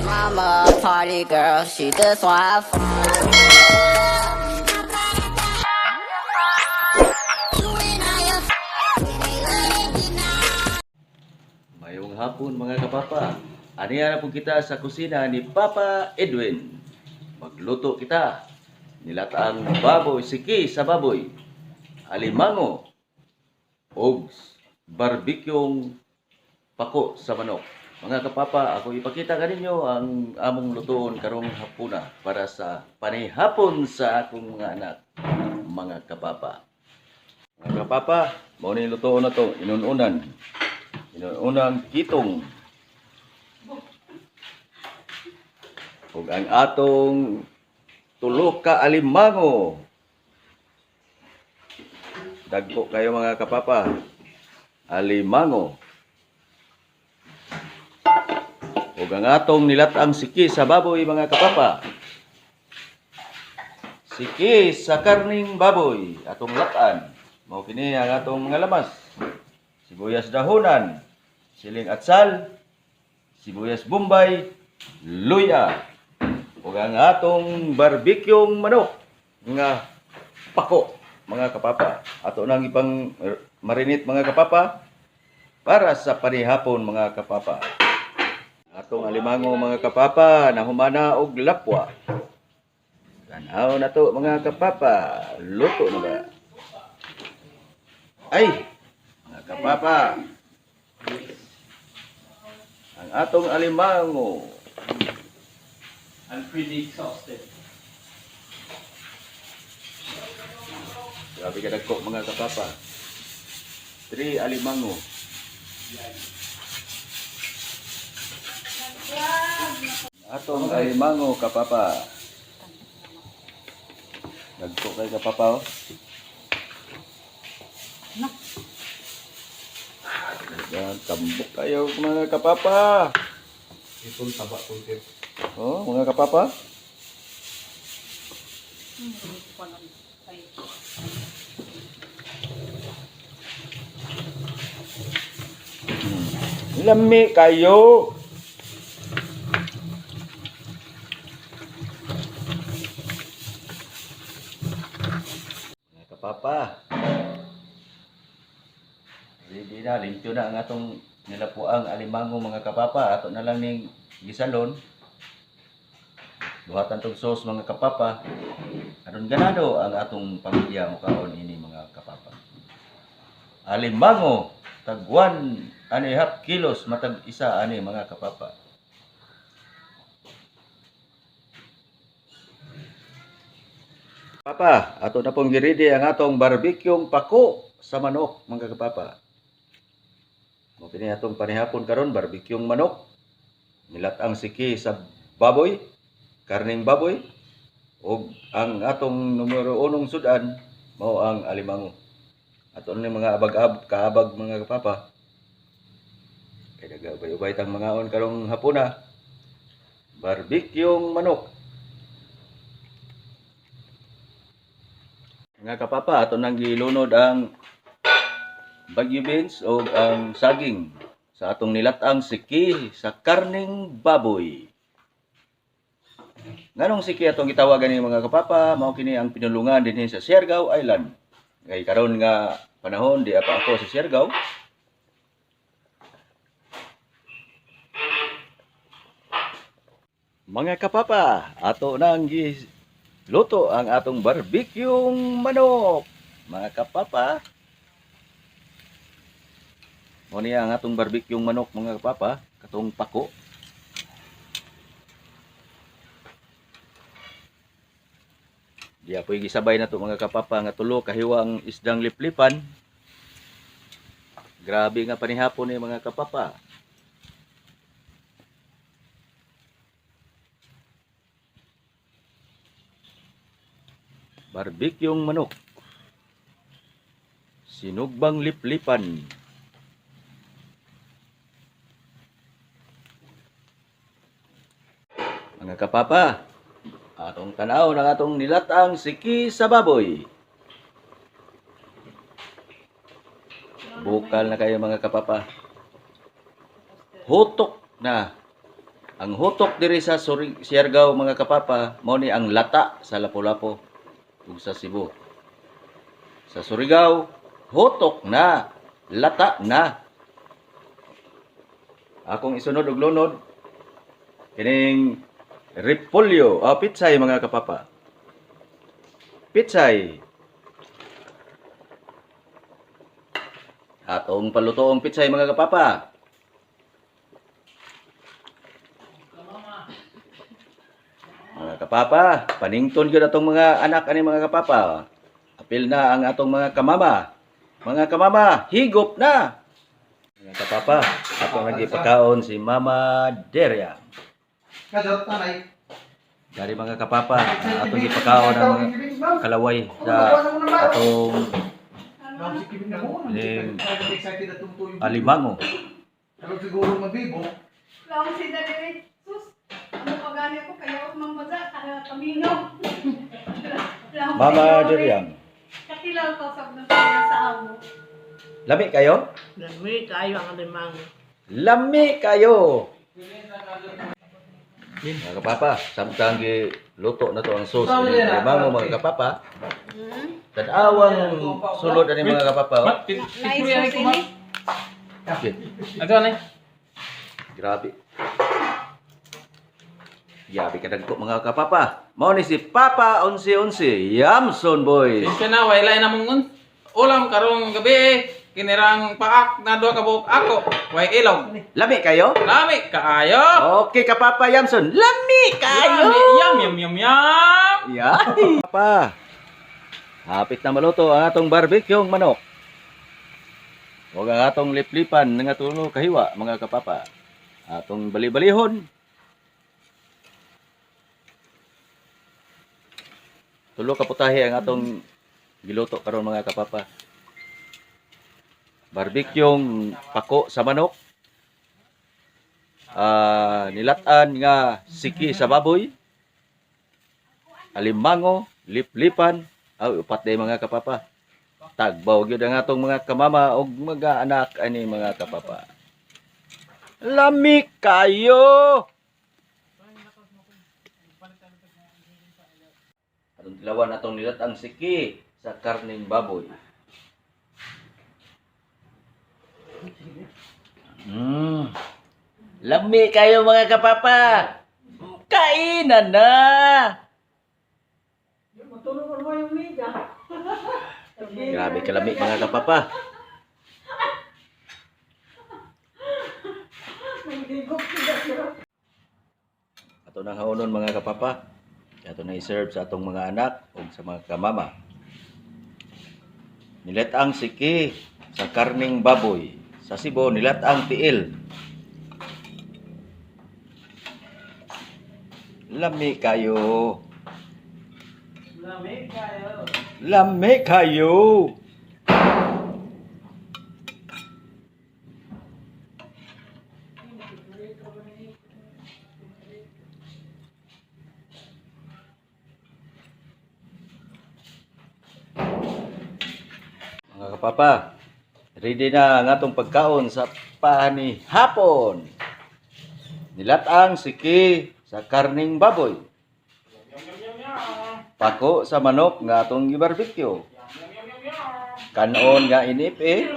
Mama, a party girl, she just want fun. Mayong hapon mga kapapa. Aniya na po kita sa kusina ni Papa Edwin. Magluto kita. Nilatang baboy, siki sa baboy, alimango, og barbekyong pako sa manok. Mga kapapa, ako ipakita kaninyo ang among lutoon karong hapuna para sa panihapon sa akong mga anak, mga kapapa. Mga kapapa, mao ni lutoon na to, inununan. Unang kitong ug ang atong tulo ka alimango. Dagko kayo mga kapapa. Alimango. Ug ang atong nilatang siki sa baboy mga kapapa. Siki sa karning baboy atong latan. Mao kini ang atong mga lamas. Sibuyas dahonan, siling atsal, sibuyas bombay, luya, ug ang atong barbekyong manok nga pako mga kapapa. Ato nang ipang marinate mga kapapa para sa panihapon mga kapapa. Atong alimango mga kapapa nahumana og lapwa. Tanaw na to mga kapapa, luto na ba? Ay, mga kapapa, ang atong alimango. I'm pretty exhausted. Grabe ka dagko mga kapapa. 3 alimango. Atong alimango kapapa. Dagko kay kapapa oh. Yan, tambok kayo mga kapapa. Itong taba kunti. Oh, mga kapapa. Lami kayo. Mga kapapa. Ready na, limpyo na ang atong nilapuang alimango mga kapapa. Ato na lang ning gisalon. Buhatan tong sauce mga kapapa. Aron ganado ang atong pamilya mo kaon ini mga kapapa. Alimango tag 1.5 kilos matag isa ani mga kapapa. Papa, ato na pong giridi ang atong barbekyong pako sa manok mga kapapa. Mo kini atong panihapon karon barbekyong manok. Nilatang siki sa baboy, karning baboy, ug ang atong numero 1 sudan mao ang alimango. Ato ni mga kaabag mga kapapa. Kaya nagabay-ubay tang mangaon karong hapuna. Barbekyong manok. Mga kapapa, ato nang gilunod ang bagyo beans o ang saging sa atong nilatang siki sa karning baboy. Nganong siki atong gitawagan ni mga kapapa, mao kini ang pinulungan dinhi sa Siargao Island. Kay karon nga panahon di pa ako sa Siargao. Mga kapapa, ato nang luto ang atong barbekyong manok. Mga kapapa, mo niya ang atong barbekyong manok mga kapapa, katong pako. Diya po gisabay na to mga kapapa nga tulo kahiwang isdang liplipan. Grabe nga panihapon ni mga kapapa. Barbekyong manok. Sinugbang liplipan. Mga kapapa, atong tanaw ng atong nilatang siki sa baboy. Bukal na kayo mga kapapa. Hutok na. Ang hutok diri sa Siargao mga kapapa, mao ni ang lata sa Lapu-Lapu ug sa Cebu. Sa Surigao, hutok na, lata na. Akong isunod og lunod kining repolyo, pitsay mga kapapa. Pitsay. Atong palutoong pitsay mga kapapa. Mga kapapa, panington gyud atong mga anak ani mga kapapa. Apil na ang atong mga kamama. Mga kamama, higop na. Mga kapapa, atong nagipakaon si Mama Deria. Kadot nanay. Dari mga kapapa, atong gipakaon ang mga kalaway sa atong alimango. Pero siguro mabibo. Lang si Daddy, sus, ano pa gani ako, kaya ako mambaza, kamino. Mama Deria. Kakilaw ko sa sa amo. Lami kayo? Lami kayo ang alimang. Lami kayo. Mga kapapa, samtang luto na to ang sauce ni alimango mga kapapa. Tadawang sulod ani mga kapapa. Okay. Ato na. Grabe. Grabe ka dagko mga kapapa. Mao ni si Papa 1111. Yamson boy. Siya na, wailay na mong ulam karong gabi. Kinirang paak na doa ka buok ako. Way ilog. Lami kayo? Lami kaayo. Okay kapapa Yamson. Lami kayo. Yum yum yum yum. Yay. Papa. Hapit na maluto ang atong barbecueng manok. Huwag ang atong liplipan ng atong kahiwa mga kapapa. Atong bali-balihon. Tulo ka putahe ang atong giluto karon mga kapapa. Barbecueng pako sa manok. Nilatan nga siki sa baboy. Alimango, liplipan, upat day mga kapapa. Tagbaw gyud ang atong mga kamama og mga anak ani mga kapapa. Lami kayo. Atong tilawan atong nilatang siki sa karning baboy. Lami kayo mga kapapa. Kainan na. Grabe kalami mga kapapa. Ato nang haunon mga kapapa. Ato na i-serve sa atong mga anak o sa mga kamama. Nilatang siki sa karning baboy. Sa Cebu, nilatang tiil. Lami kayo. Lami kayo. Lami kayo. Mga kapapa, ready na ang atong pagkaon sa pani hapon. Nilatang siki sa karning baboy. Pako sa manok nga atong gibarbecue. Kanon nga inipi.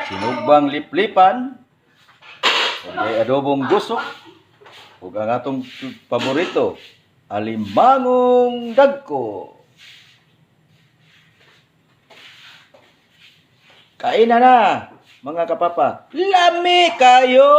Sinugbang liplipan. May adobong gusok. Ug ang atong paborito, alimangong dagko. Kain na, mga kapapa. Lami kayo!